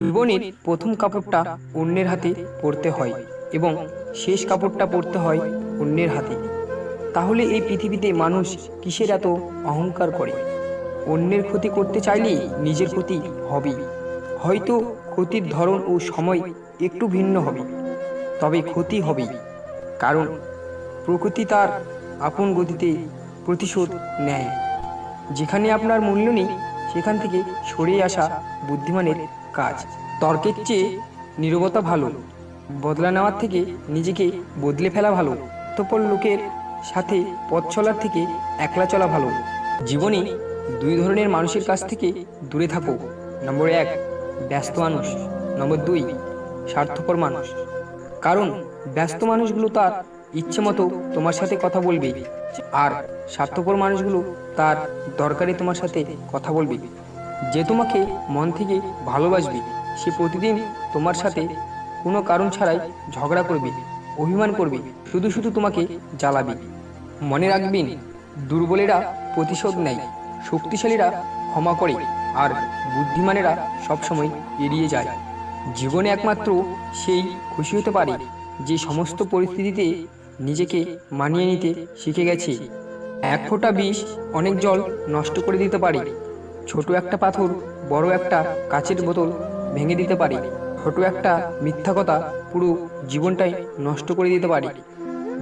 জীবনের প্রথম কাপড়টা অন্যের হাতে পরতে হয় এবং শেষ কাপড়টা পরতে হয় অন্যের হাতে। তাহলে এই পৃথিবীতে মানুষ কিসের এত অহংকার করে? অন্যের ক্ষতি করতে চাইলে নিজের ক্ষতি হবেই। হয়তো ক্ষতির ধরন ও সময় একটু ভিন্ন হবে, তবে ক্ষতি হবেই। কারণ প্রকৃতি তার আপন গতিতে প্রতিশোধ নেয়। যেখানে আপনার মূল্য নেই সেখান থেকে সরে আসা বুদ্ধিমানের কাজ। তর্কের চেয়ে নীরবতা ভালো, বদলা নেওয়ার থেকে নিজেকে বদলে ফেলা ভালো, অতঃপর লোকের সাথে পথ চলার থেকে একলা চলা ভালো। জীবনে দুই ধরনের মানুষের কাছ থেকে দূরে থাকো। নম্বর 1, ব্যস্ত মানুষ। নম্বর 2, স্বার্থপর মানুষ। কারণ ব্যস্ত মানুষগুলো তার ইচ্ছে মতো তোমার সাথে কথা বলবে, আর স্বার্থপর মানুষগুলো তার দরকারে তোমার সাথে কথা বলবে। যে তোমাকে মন থেকে ভালোবাসবে সে প্রতিদিন তোমার সাথে কোনো কারণ ছাড়াই ঝগড়া করবে, অভিমান করবে, শুধু শুধু তোমাকে জ্বালাবে। মনে রাখবেন, দুর্বলেরা প্রতিশোধ নেয়, শক্তিশালীরা ক্ষমা করে, আর বুদ্ধিমানেরা সবসময় এড়িয়ে যায়। জীবনে একমাত্র সেই খুশি হতে পারে যে সমস্ত পরিস্থিতিতে নিজেকে মানিয়ে নিতে শিখে গেছে। এক ফোঁটা বিষ অনেক জল নষ্ট করে দিতে পারে। ছোট একটা পাথর বড় একটা কাচের বোতল ভেঙে দিতে পারে। ছোট একটা মিথ্যা কথা পুরো জীবনটাই নষ্ট করে দিতে পারে।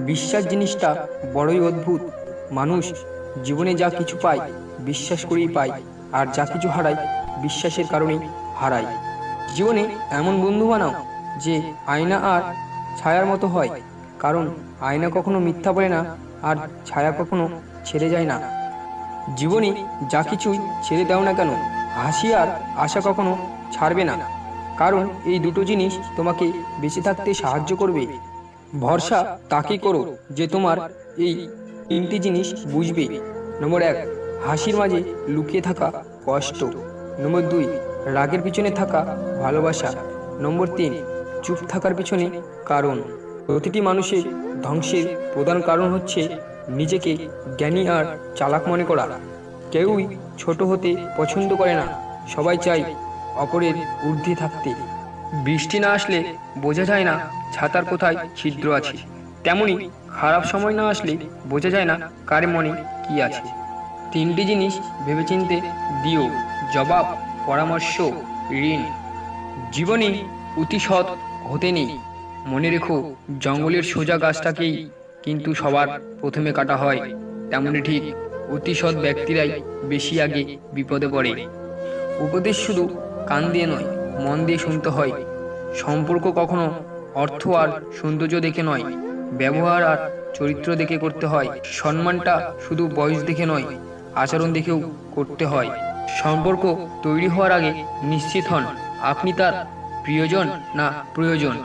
বিশ্বাস জিনিসটা বড়ই অদ্ভুত। মানুষ জীবনে যা কিছু পায় বিশ্বাস করেই পায়, আর যা কিছু হারায় বিশ্বাসের কারণেই হারায়। জীবনে এমন বন্ধু বানাও যে আয়না আর ছায়ার মতো হয়, কারণ আয়না কখনো মিথ্যা বলে না, আর ছায়া কখনো ছেড়ে যায় না। জীবনে যা কিছুই ছেড়ে দাও না কেন, হাসি আর আশা কখনো ছাড়বে না, কারণ এই দুটো জিনিস তোমাকে বেঁচে থাকতে সাহায্য করবে। ভরসা তাকে করো যে তোমার এই 3টি জিনিস বুঝবে। নম্বর 1, হাসির মাঝে লুকিয়ে থাকা কষ্ট। নম্বর 2, রাগের পিছনে থাকা ভালোবাসা। নম্বর 3, চুপ থাকার পিছনে কারণ। প্রতিটি মানুষের ধ্বংসের প্রধান কারণ হচ্ছে নিজেকে জ্ঞানী আর চালাক মনে করা। কেউই ছোট হতে পছন্দ করে না, সবাই চায় অপরের ঊর্ধ্বে থাকতে। বৃষ্টি না আসলে বোঝা যায় না ছাতার কোথায় ছিদ্র আছে, তেমনি খারাপ সময় না আসলে বোঝা যায় না কার মনে কি আছে। 3টি জিনিস ভেবেচিন্তে দিও: জবাব, পরামর্শ, ঋণ। জীবনে অতি সৎ হতে নেই। মনে রেখো, জঙ্গলের সোজা গাছটাকেই কিন্তু সবার প্রথমে কাটা হয়, তেমনি ঠিক অতি সৎ ব্যক্তিরাই বেশি আগে বিপদে পড়ে। উপদেশ শুধু কান দিয়ে নয়, মন দিয়ে শুনতে হয়। সম্পর্ক কখনো অর্থ আর সৌন্দর্য দেখে নয়, ব্যবহার আর চরিত্র দেখে করতে হয়। সম্মানটা শুধু বয়স দেখে নয়, আচরণ দেখেও করতে হয়। সম্পর্ক তৈরি হওয়ার আগে নিশ্চিত হন আপনি তার প্রিয়জন না প্রয়োজন।